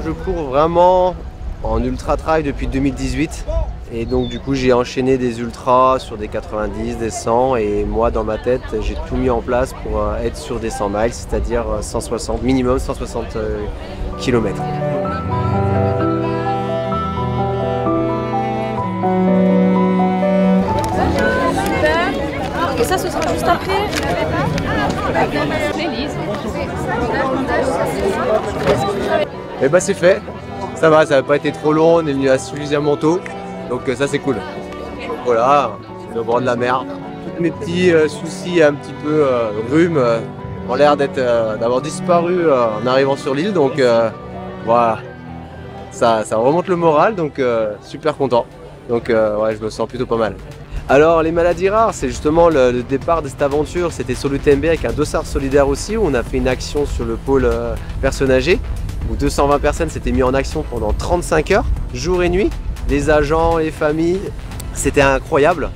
je cours vraiment en ultra trail depuis 2018. Et donc du coup j'ai enchaîné des ultras sur des 90, des 100 et moi dans ma tête j'ai tout mis en place pour être sur des 100 miles, c'est-à-dire 160, minimum 160 km. Et ça ce sera juste après. Et bah c'est fait, ça va pas été trop long, on est venu suffisamment tôt. Donc ça c'est cool. Voilà, c'est au bord de la mer. Tous mes petits soucis un petit peu rhume ont l'air d'avoir disparu en arrivant sur l'île. Donc voilà, ça remonte le moral, donc super content. Donc ouais, je me sens plutôt pas mal. Alors les maladies rares, c'est justement le départ de cette aventure. C'était sur l'UTMB avec un dossard solidaire aussi, où on a fait une action sur le pôle personnes âgées, où 220 personnes s'étaient mis en action pendant 35 heures, jour et nuit. Les agents, les familles, c'était incroyable.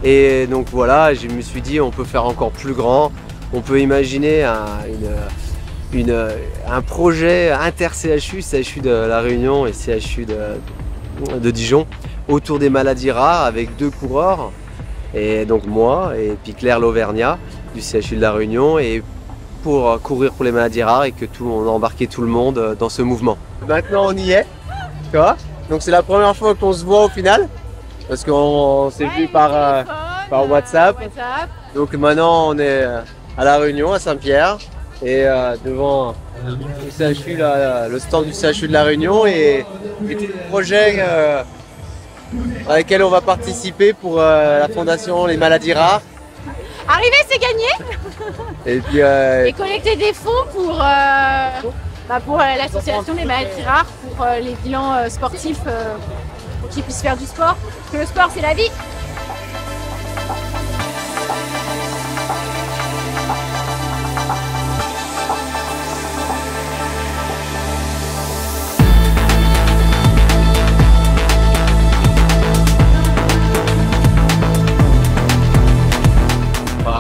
Et donc voilà, je me suis dit on peut faire encore plus grand. On peut imaginer un projet inter-CHU, CHU de La Réunion et CHU de Dijon, autour des maladies rares avec 2 coureurs. Et donc moi et puis Claire Lauvergnat du CHU de La Réunion, et pour courir pour les maladies rares, et que on a embarqué tout le monde dans ce mouvement. Maintenant on y est, tu vois. Donc c'est la première fois qu'on se voit au final, parce qu'on s'est vu par WhatsApp. Donc maintenant on est à La Réunion, à Saint-Pierre, et devant le CHU, le stand du CHU de La Réunion, et tout le projet à lequel on va participer pour la fondation Les Maladies Rares. Arriver, c'est gagner. Et puis et collecter des fonds pour l'association Les Maladies Rares, pour les bilans sportifs, pour qu'ils puissent faire du sport. Parce que le sport, c'est la vie.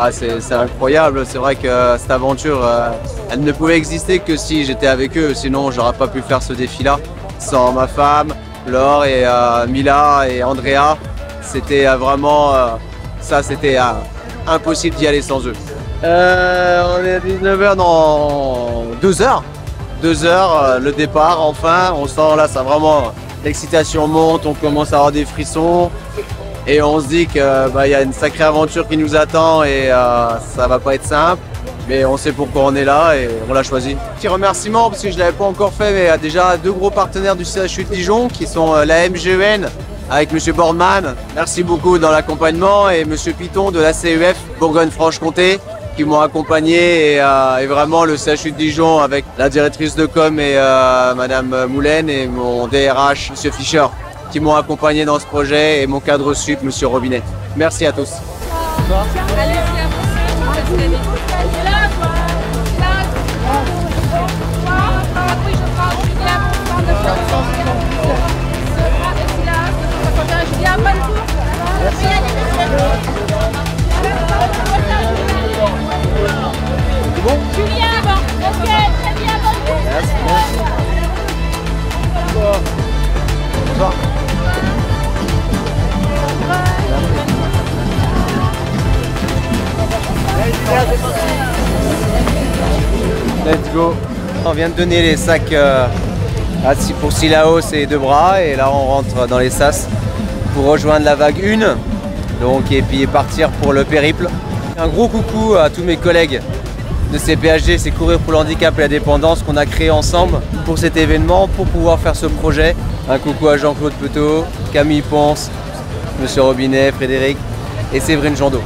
Ah, c'est incroyable, c'est vrai que cette aventure, elle ne pouvait exister que si j'étais avec eux, sinon j'aurais pas pu faire ce défi-là. Sans ma femme, Laure et Mila et Andrea, c'était vraiment, c'était impossible d'y aller sans eux. On est à 19h dans 2 heures. 2 heures, le départ, enfin, on sent là, ça vraiment, l'excitation monte, on commence à avoir des frissons. Et on se dit qu'il y a une sacrée aventure qui nous attend, et ça va pas être simple. Mais on sait pourquoi on est là et on l'a choisi. Petit remerciement, parce que je ne l'avais pas encore fait, mais déjà 2 gros partenaires du CHU de Dijon qui sont la MGEN avec M. Boardman. Merci beaucoup dans l'accompagnement, et M. Piton de la CEF Bourgogne-Franche-Comté qui m'ont accompagné, et vraiment le CHU de Dijon avec la directrice de com et Madame Moulin, et mon DRH M. Fischer qui m'ont accompagné dans ce projet, et mon cadre sup M. Robinet. Merci à tous. Bon. Julien, ok, très bien, bonne course. Merci. Bonsoir. Let's go. On vient de donner les sacs pour Silaos et Debras, et là on rentre dans les sas pour rejoindre la vague 1, donc, et puis partir pour le périple. Un gros coucou à tous mes collègues de CPHG, c'est Courir pour le handicap et la dépendance, qu'on a créé ensemble pour cet événement, pour pouvoir faire ce projet. Un coucou à Jean-Claude Petot, Camille Ponce, Monsieur Robinet, Frédéric et Séverine Jandot.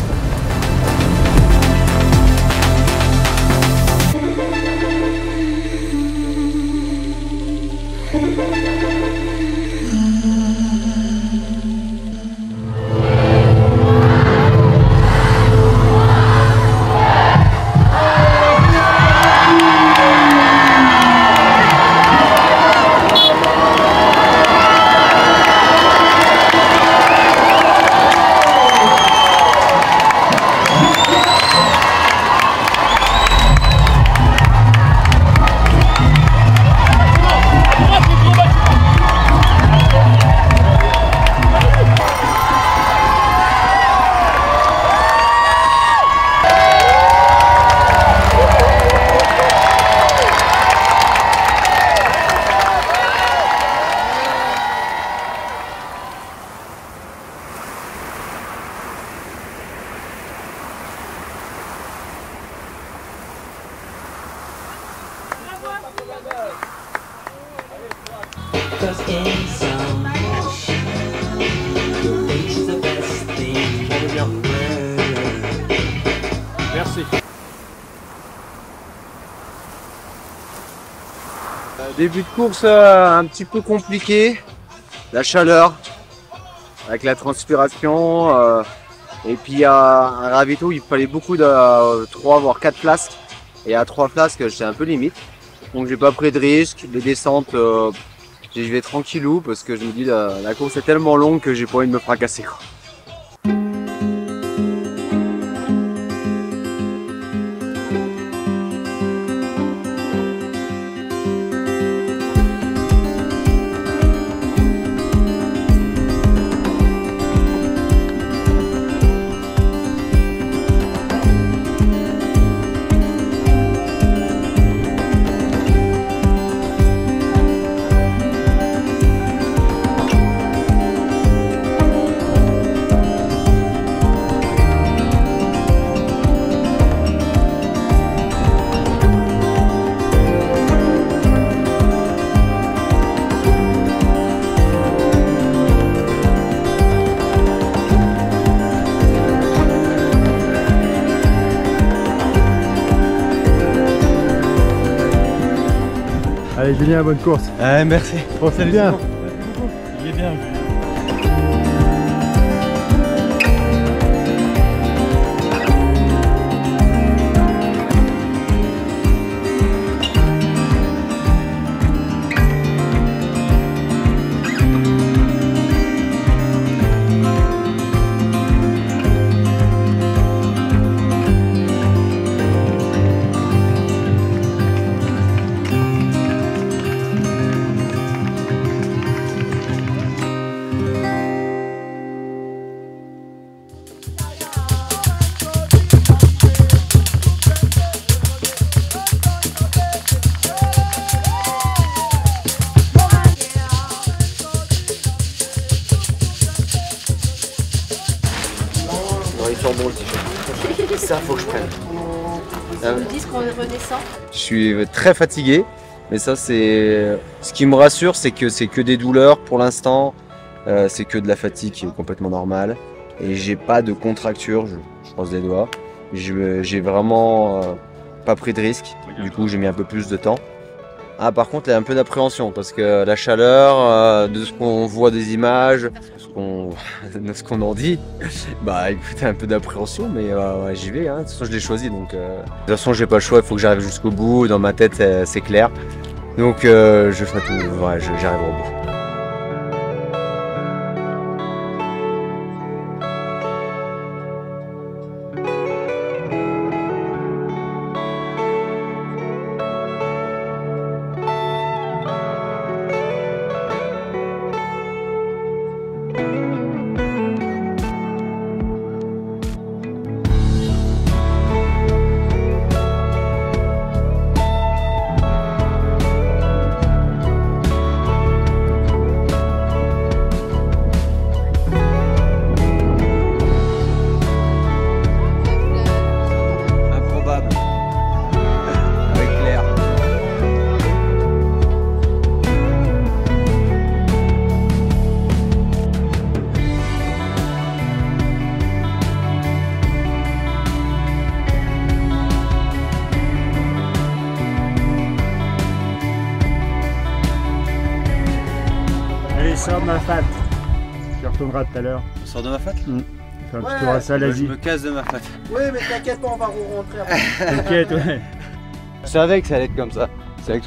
Merci. Début de course un petit peu compliqué. La chaleur, avec la transpiration. Et puis il y a un ravito, il fallait beaucoup de 3 voire 4 flasques. Et à 3 flasques, j'étais un peu limite. Donc j'ai pas pris de risque. Les descentes, j'y vais tranquillou parce que je me dis la course est tellement longue que j'ai pas envie de me fracasser, quoi. Allez Julien, bonne course. Merci. Profite bien. Il est bien. Il sent bon le t-shirt. Ça, faut que je prenne. Ils nous disent qu'on redescend. Je suis très fatigué, mais ça c'est ce qui me rassure, c'est que des douleurs pour l'instant, c'est que de la fatigue qui est complètement normale et j'ai pas de contracture, je croise les doigts. J'ai vraiment pas pris de risque, du coup j'ai mis un peu plus de temps. Ah, par contre il y a un peu d'appréhension parce que la chaleur, de ce qu'on voit des images, de ce qu'on en dit, bah écoutez, un peu d'appréhension, mais ouais, j'y vais, hein. De toute façon je l'ai choisi, donc de toute façon j'ai pas le choix, il faut que j'arrive jusqu'au bout, dans ma tête c'est clair, donc je ferai tout, ouais, j'arriverai au bout. Sors de ma fat. Tu retourneras tout à l'heure. On sort de ma fat? Fais un petit tour à ça, l'Asie. Je me casse de ma fat. Oui, mais t'inquiète pas, on va rentrer après. T'inquiète, ouais. Je savais que ça allait être comme ça. C'est avec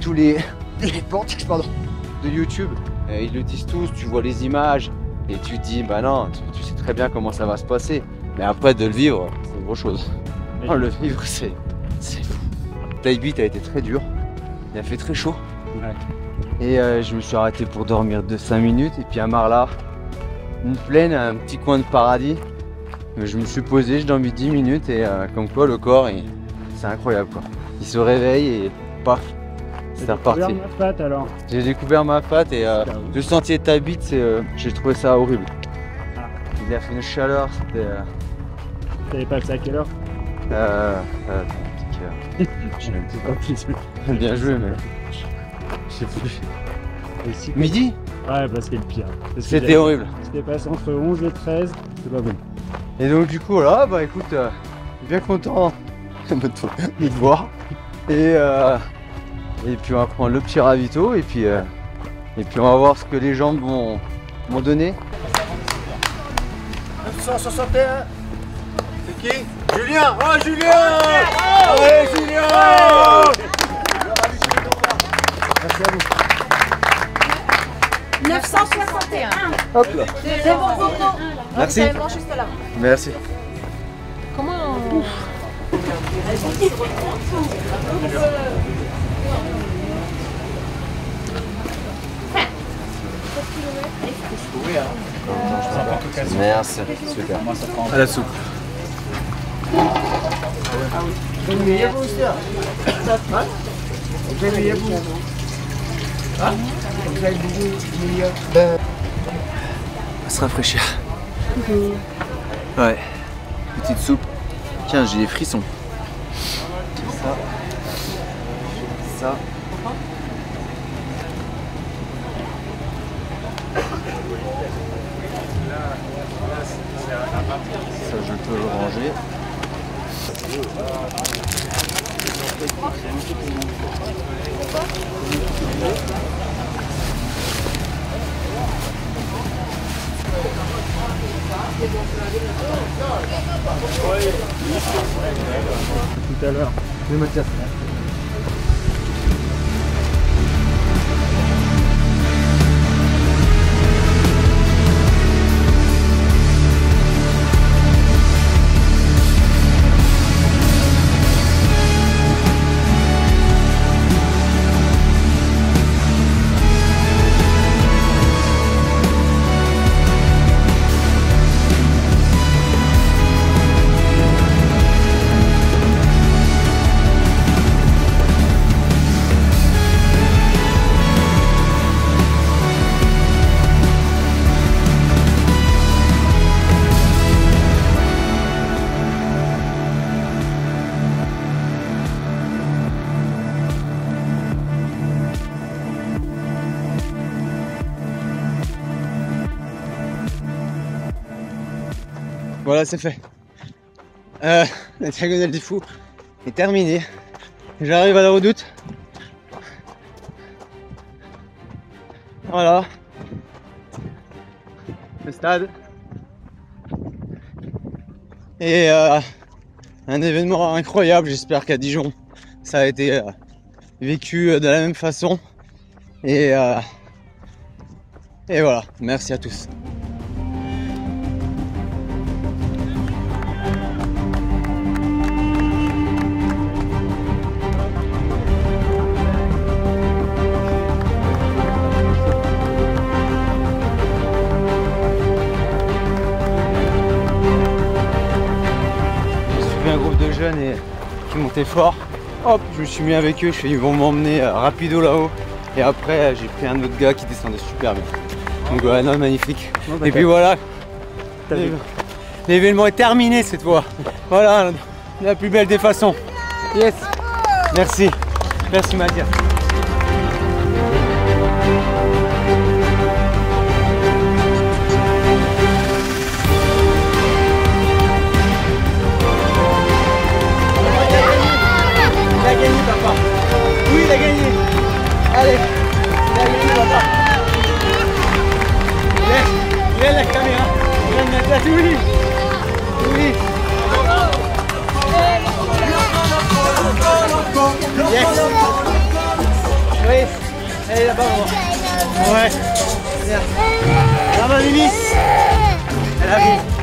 tous les portiques de YouTube. Ils le disent tous, tu vois les images et tu te dis, bah non, tu sais très bien comment ça va se passer. Mais après, de le vivre, c'est autre chose. Non, le vivre, c'est fou. Taille 8 a été très dur. Il a fait très chaud. Ouais. Et je me suis arrêté pour dormir de 5 minutes. Et puis à Marla, une plaine, un petit coin de paradis. Je me suis posé, j'ai dormi 10 minutes et comme quoi le corps, c'est incroyable quoi. Il se réveille et paf, c'est reparti. J'ai découvert ma fat alors. J'ai découvert ma fat et le sentier de Tabit, j'ai trouvé ça horrible. Ah. Il a fait une chaleur, c'était... T'avais passé à quelle heure? J'ai pas plus. Bien joué, mais. Je sais plus. Ici, Midi? ouais, bah c'est le pire. C'était horrible. C'était passé entre 11 et 13, c'est pas bon. Et donc, du coup, là, bah écoute, bien content de te voir. Et puis, on va prendre le petit ravito. Et puis, on va voir ce que les gens m'ont donné. 961. C'est qui? Julien. Oh Julien. Ouais Julien. Merci à vous. 961. Hop là. C'est bon, Coco. Merci. Vous avez mangé juste là. Merci. Comment Merci. Super. À la soupe. Se rafraîchir. Ouais. Petite soupe. Tiens, j'ai des frissons. Ça. Ça. Ça, je peux le ranger. Tout à l'heure. Oui, Mathias. Voilà, c'est fait. La diagonale des fous est terminée. J'arrive à la redoute. Voilà. Le stade. Et un événement incroyable. J'espère qu'à Dijon, ça a été vécu de la même façon. Et voilà. Merci à tous. Un groupe de jeunes et qui montaient fort. Hop, je me suis mis avec eux, ils vont m'emmener rapido là-haut. Et après, j'ai pris un autre gars qui descendait super bien. Donc voilà, non, magnifique. Et puis voilà, l'événement est terminé cette fois. Voilà, la plus belle des façons. Yes. Merci. Merci Mathias. Il a gagné papa. Oui, il a gagné. Allez, il a gagné papa. Il aide la caméra. Il aide la tête, oui. Oui. Yes. Oui. Elle est là-bas, maman. Ouais. Là-bas, Mimi. Elle arrive.